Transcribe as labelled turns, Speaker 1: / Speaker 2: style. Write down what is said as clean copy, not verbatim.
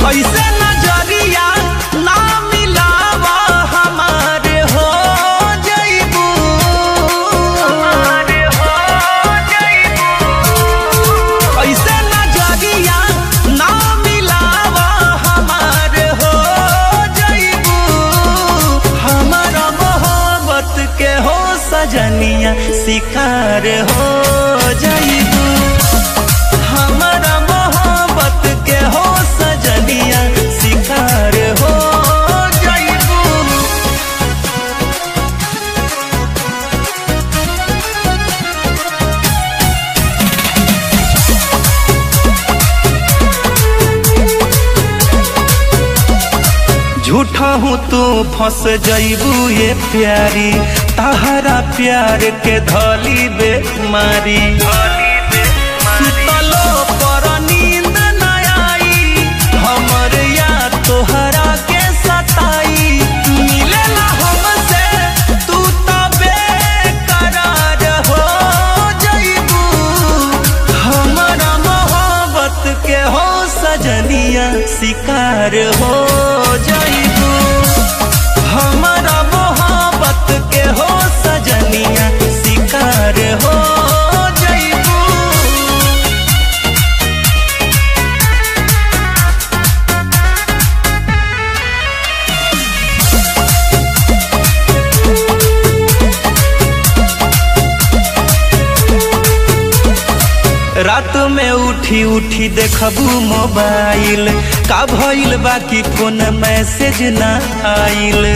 Speaker 1: ऐसे नजरिया ना मिलावा हमारे हो जइबू, हमारे हो जइबू। ऐसे नजरिया ना मिलावा हमारे हो जइबू। हमारा मोहब्बत के हो सजनिया शिकार हो जइबू। हमारा मोहब्बत के हो सजनिया शिकार हो जइबू। झूठा हूँ तू फंस जइबू ये प्यारी, तहरा प्यार के धली बेमारी। सुतलो पर नींद न आई, हमर याद तोहरा के सताई। मिलेला हमसे तू तो बेकरार हो जइबू। हमारा मोहब्बत के हो सजनिया शिकार हो जइबू। हमारा मोहब्बत के हो सजनिया शिकार हो जइबू। रात में उठी उठी देखबू मोबाइल, का भइल बाकी फोन मैसेज ना आइल।